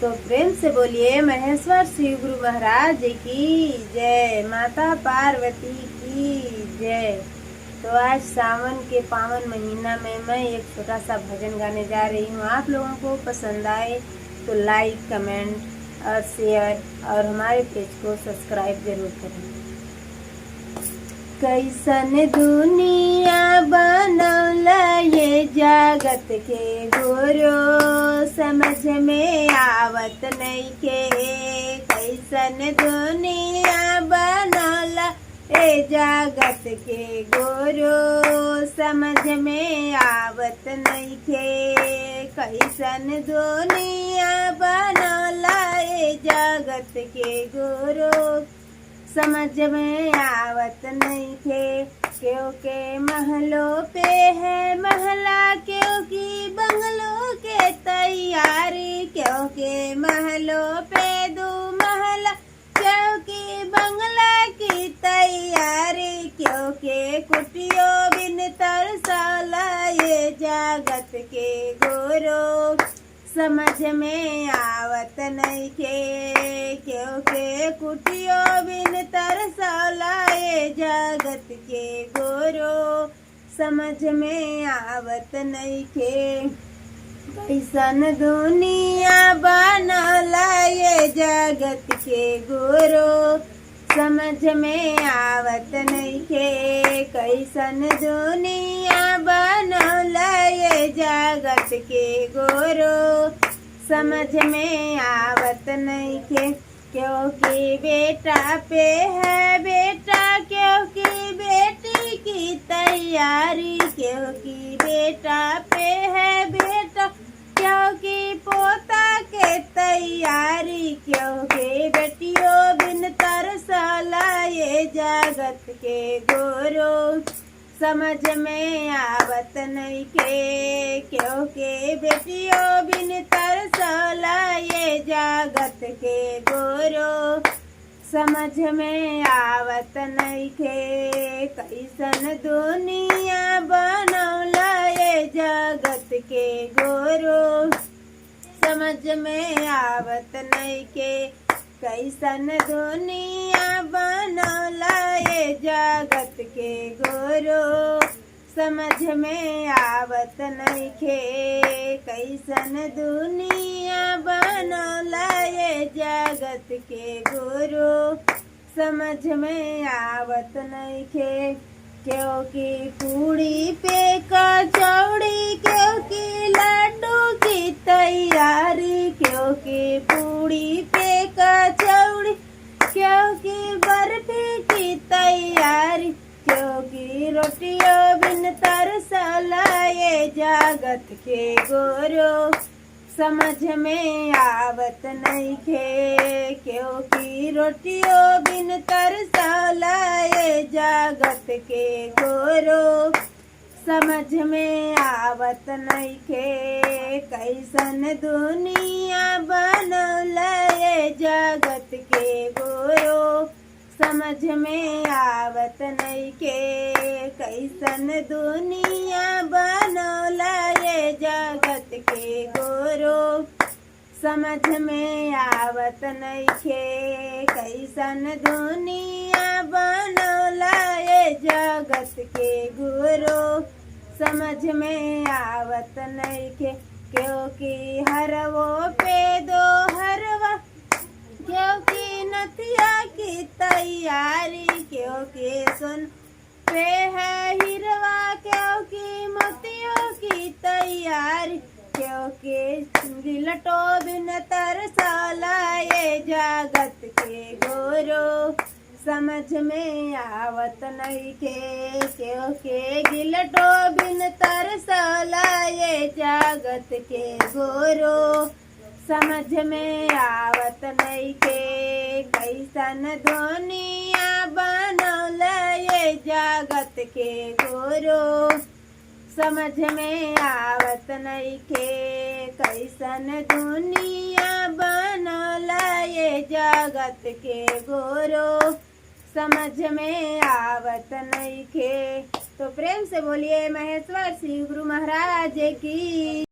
तो प्रेम से बोलिए महेश्वर शिव गुरु महाराज की जय, माता पार्वती की जय। तो आज सावन के पावन महीना में मैं एक छोटा सा भजन गाने जा रही हूँ। आप लोगों को पसंद आए तो लाइक, कमेंट और शेयर और हमारे पेज को सब्सक्राइब जरूर करें। कैसन दुनिया बनौला ये जगत के गुरु, समझ में आवत नइखे। कैसन दुनिया बनौला ये जगत के गुरु, समझ में आवत नइखे। कैसन दुनिया बनौला ये जगत के गुरु, समझ में आवत नइखे। क्योंकि महलों पे है महला, क्योंकि बंगलों के तैयारी। क्योंकि महलों पे दो महला, क्योंकि बंगला की तैयारी। क्योंकि कुटियों बिन तरसाला ये जगत के गुरु, समझ में आवत नइखे। क्योंकि कुटियों बिन तरसाला ये जगत के गुरु, समझ में आवत नइखे। कैसन दुनिया बनौला ये जगत के गुरु, समझ में आवत नइखे। कैसन दुनिया बनौला ये जगत के गुरु, समझ में आवत नइखे। क्योंकि बेटा पे है बेटा, क्योंकि बेटी की तैयारी। क्योंकि बेटा पे है बेटा, क्योंकि पोता के तैयारी। क्योंकि बेटियों बिन तरसाला ये जगत के गुरु, समझ में आवत नइखे। क्योंकि बेटियों बिन तरसाला ये जगत के गुरु, समझ में आवत नइखे। कैसन दुनिया बनौला ये जगत के गुरु, समझ में आवत नइखे। कैसन दुनिया बनौला ये जगत के गुरु, समझ में आवत नइखे। कैसन दुनिया बनौला ये जगत के गुरु, समझ में आवत नइखे। क्योंकि पूड़ी पे कचौड़ी, क्योंकि लड्डू की तैयारी। क्योंकि पूड़ी पे कचौड़ी, क्योंकि बर्फी की तैयारी। क्योंकि रोटियों बिन तरसाला ये जगत के गुरु, समझ में आवत नइखे। क्योंकि रोटियों बिन तरसाला ये जगत के गुरु, समझ में आवत नइखे। कैसन दुनिया बनौला ये जगत के गुरु, समझ में आवत नइखे। कैसन दुनिया बनौला ये जगत के गुरु, समझ में आवत नइखे। कैसन दुनिया बनौला ये जगत के गुरु, समझ में आवत नइखे। क्योंकि हरवो पे दो हरवा, क्योंकि नथिया की तैयारी। क्योंकि सुन पे है हिरवा, क्योंकि मोतियों की तैयारी। क्योंकि गिलटों बिन तरसाला ये जगत के गुरु, समझ में आवत नइखे। क्योंकि गिलटों बिन तरसाला ये जगत के गुरु, समझ में आवत नइखे। कैसन दुनिया बनौला ये जगत के गुरु, समझ में आवत नइखे। कैसन दुनिया बनौला ये जगत के गुरु, समझ में आवत नइखे। तो प्रेम से बोलिए महेश्वर शिव गुरु महाराज की।